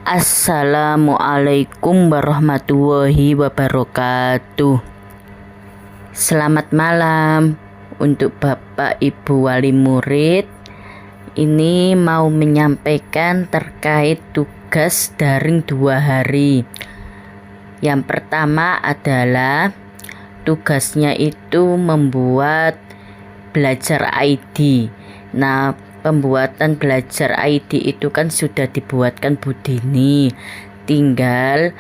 Assalamualaikum warahmatullahi wabarakatuh. Selamat malam untuk Bapak Ibu wali murid. Ini mau menyampaikan terkait tugas daring 2 hari. Yang pertama adalah tugasnya itu membuat belajar ID. Nah, pembuatan belajar ID itu kan sudah dibuatkan Bu Dini. Tinggal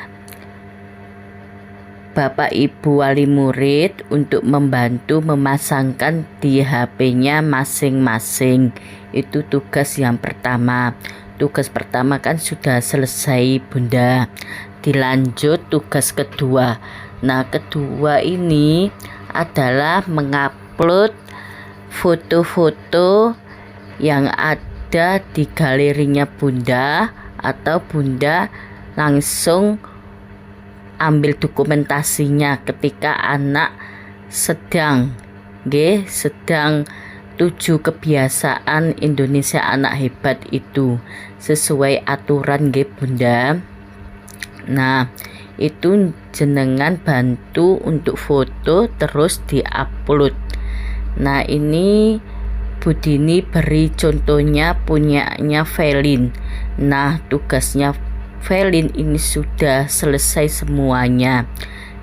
Bapak Ibu wali murid untuk membantu memasangkan di HP-nya masing-masing. Itu tugas yang pertama. Tugas pertama kan sudah selesai Bunda. Dilanjut tugas kedua. Nah, kedua ini adalah mengupload foto-foto yang ada di galerinya Bunda, atau Bunda langsung ambil dokumentasinya ketika anak sedang 7 kebiasaan Indonesia Anak Hebat itu sesuai aturan Bunda. Nah, itu jenengan bantu untuk foto terus diupload. Nah, ini Bu Dini beri contohnya punyanya Velin. Nah, tugasnya Velin ini sudah selesai semuanya.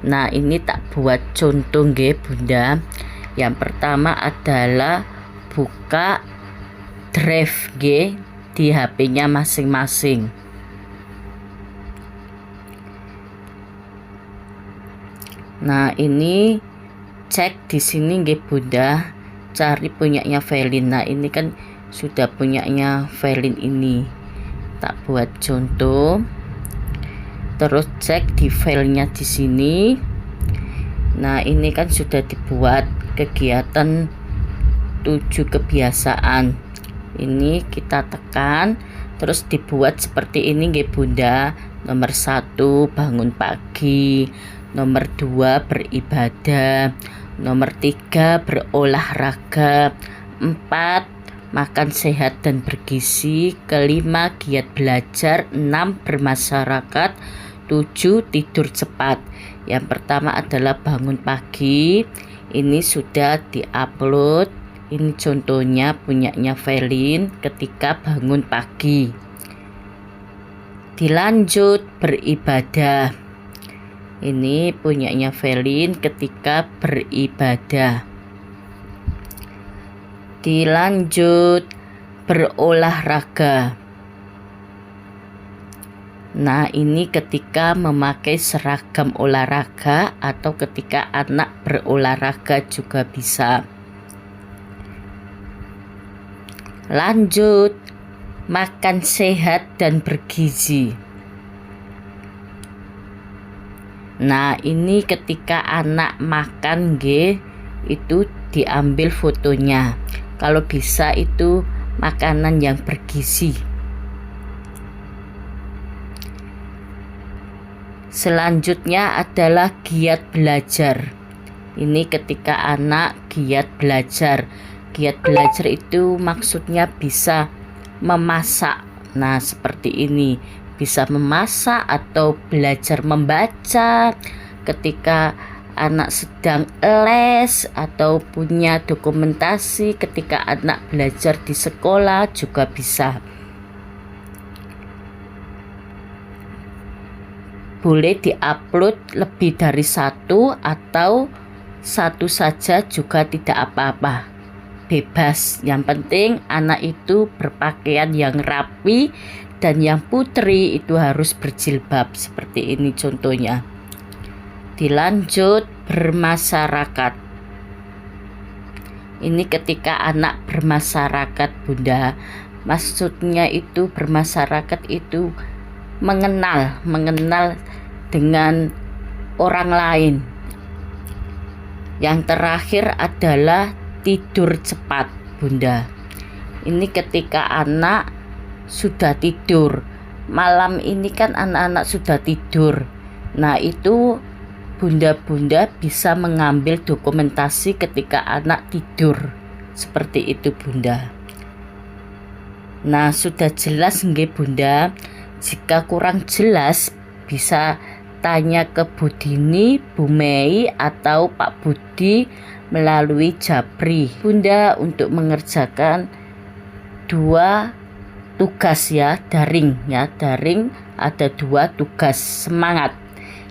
Nah, ini tak buat contoh Bunda. Yang pertama adalah buka drive di HP-nya masing-masing. Nah, ini cek di sini Bunda. Cari punyanya Velin. Nah, ini kan sudah punyanya Velin ini. Tak buat contoh. Terus cek di filenya di sini. Nah, ini kan sudah dibuat kegiatan 7 kebiasaan. Ini kita tekan, terus dibuat seperti ini Bunda. Nomor 1 bangun pagi, nomor 2 beribadah, nomor 3 berolahraga, 4 makan sehat dan bergizi, kelima giat belajar, 6 bermasyarakat, 7 tidur cepat. Yang pertama adalah bangun pagi. Ini sudah diupload. Ini contohnya punyanya Velin ketika bangun pagi. Dilanjut beribadah. Ini punyanya Velin ketika beribadah. Dilanjut berolahraga. Nah, ini ketika memakai seragam olahraga atau ketika anak berolahraga juga bisa. Lanjut makan sehat dan bergizi. Nah, ini ketika anak makan itu diambil fotonya. Kalau bisa itu makanan yang bergizi. Selanjutnya adalah giat belajar. Ini ketika anak giat belajar. Giat belajar itu maksudnya bisa memasak. Nah, seperti ini. Bisa memasak atau belajar membaca ketika anak sedang les atau punya dokumentasi ketika anak belajar di sekolah juga bisa. Boleh diupload lebih dari 1 atau 1 saja juga tidak apa-apa. Bebas. Yang penting anak itu berpakaian yang rapi. Dan yang putri itu harus berjilbab seperti ini contohnya. Dilanjut bermasyarakat. Ini ketika anak bermasyarakat Bunda. Maksudnya itu bermasyarakat itu mengenal dengan orang lain. Yang terakhir adalah tidur cepat Bunda. Ini ketika anak sudah tidur. Malam ini kan anak-anak sudah tidur. Nah, itu bunda-bunda bisa mengambil dokumentasi ketika anak tidur. Seperti itu Bunda. Nah, sudah jelas nggih Bunda. Jika kurang jelas bisa tanya ke Bu Dini, Bu Mei, atau Pak Budi melalui Japri. Bunda untuk mengerjakan 2 tugas ya, daring ada 2 tugas. Semangat.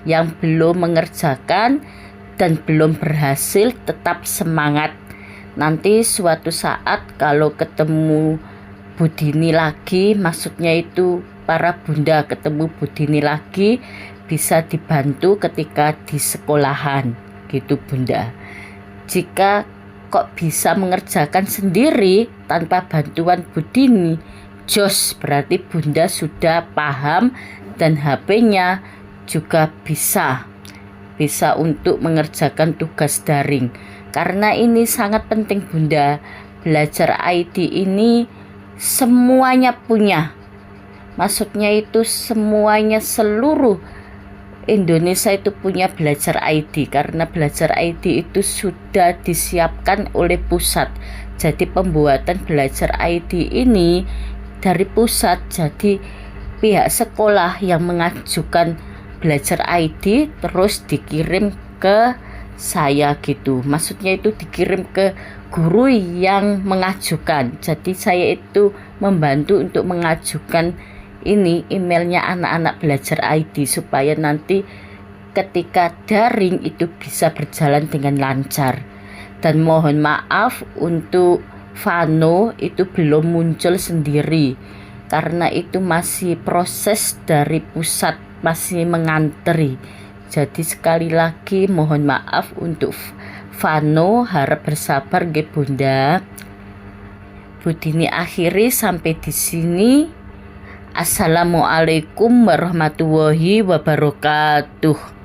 Yang belum mengerjakan dan belum berhasil tetap semangat. Nanti suatu saat kalau ketemu Bu Dini lagi, maksudnya itu para bunda ketemu Bu Dini lagi, bisa dibantu ketika di sekolahan gitu bunda. Jika kok bisa mengerjakan sendiri tanpa bantuan Bu Dini, jos, berarti bunda sudah paham dan HP-nya juga bisa untuk mengerjakan tugas daring. Karena ini sangat penting bunda, belajar IT ini semuanya punya, maksudnya itu semuanya, seluruh Indonesia itu punya belajar IT, karena belajar IT itu sudah disiapkan oleh pusat. Jadi pembuatan belajar IT ini dari pusat, jadi pihak sekolah yang mengajukan belajar IT terus dikirim ke saya gitu, maksudnya itu dikirim ke guru yang mengajukan. Jadi saya itu membantu untuk mengajukan ini emailnya anak-anak belajar IT supaya nanti ketika daring itu bisa berjalan dengan lancar. Dan mohon maaf untuk Vano itu belum muncul sendiri karena itu masih proses dari pusat, masih mengantri. Jadi sekali lagi mohon maaf untuk Vano, harap bersabar nggih bunda. Bu Dini akhiri sampai di sini. Assalamualaikum warahmatullahi wabarakatuh.